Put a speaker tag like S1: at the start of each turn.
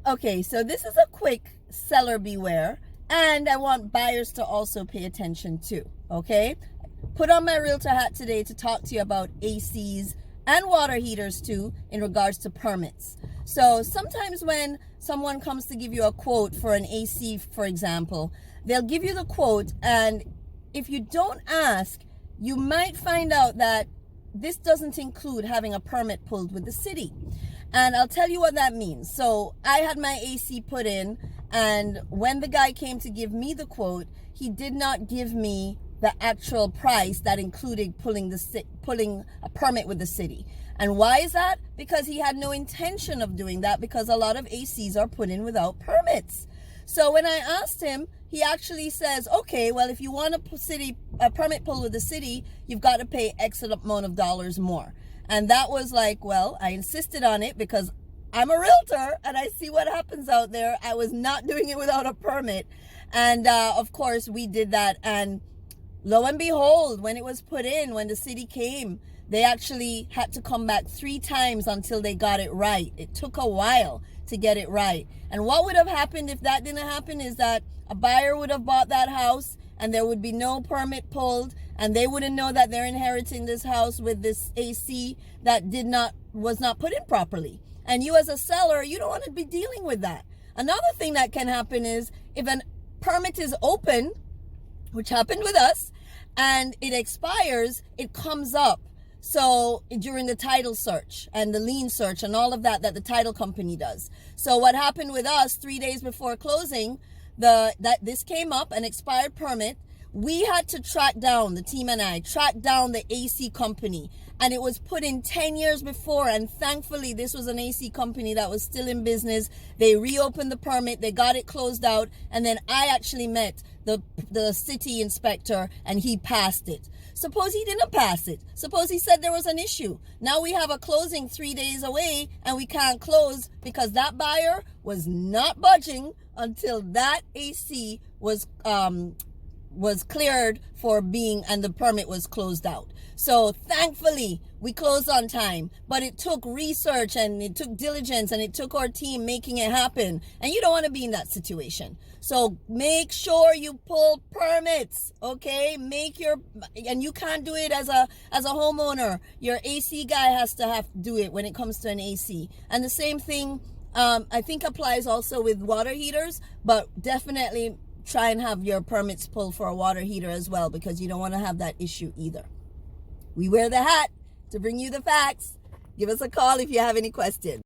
S1: Okay, so this is a quick seller beware, and I want buyers to also pay attention too, okay? Put on my realtor hat today to talk to you about ACs and water heaters too in regards to permits. So sometimes when someone comes to give you a quote for an AC, for example, they'll give you the quote, and if you don't ask, you might find out that this doesn't include having a permit pulled with the city. And I'll tell you what that means. So I had my AC put in, and when the guy came to give me the quote, he did not give me the actual price that included pulling a permit with the city. And why is that? Because he had no intention of doing that, because a lot of ACs are put in without permits. So when I asked him, he actually says, okay, well, if you want a permit pull with the city, you've got to pay X amount of dollars more. And that was like, well, I insisted on it because I'm a realtor and I see what happens out there. I was not doing it without a permit. And of course, we did that. And lo and behold, when it was put in, when the city came, they actually had to come back 3 times until they got it right. It took a while to get it right. And what would have happened if that didn't happen is that a buyer would have bought that house and there would be no permit pulled, and they wouldn't know that they're inheriting this house with this AC that was not put in properly. And you as a seller, you don't want to be dealing with that. Another thing that can happen is if a permit is open, which happened with us, and it expires, it comes up. So during the title search and the lien search and all of that the title company does. So what happened with us 3 days before closing, this came up, an expired permit. We had to track down, the team and I tracked down the AC company, and it was put in 10 years before. And thankfully, this was an AC company that was still in business. They reopened the permit, they got it closed out, and then I actually met the city inspector and he passed it. Suppose he didn't pass it. Suppose he said there was an issue. Now we have a closing 3 days away and we can't close because that buyer was not budging until that AC was cleared for being, and the permit was closed out. So thankfully we closed on time, but it took research and it took diligence and it took our team making it happen. And you don't want to be in that situation. So make sure you pull permits, okay? And you can't do it as a homeowner. Your AC guy has to do it when it comes to an AC. And the same thing I think applies also with water heaters, but definitely try and have your permits pulled for a water heater as well, because you don't want to have that issue either. We wear the hat to bring you the facts. Give us a call if you have any questions.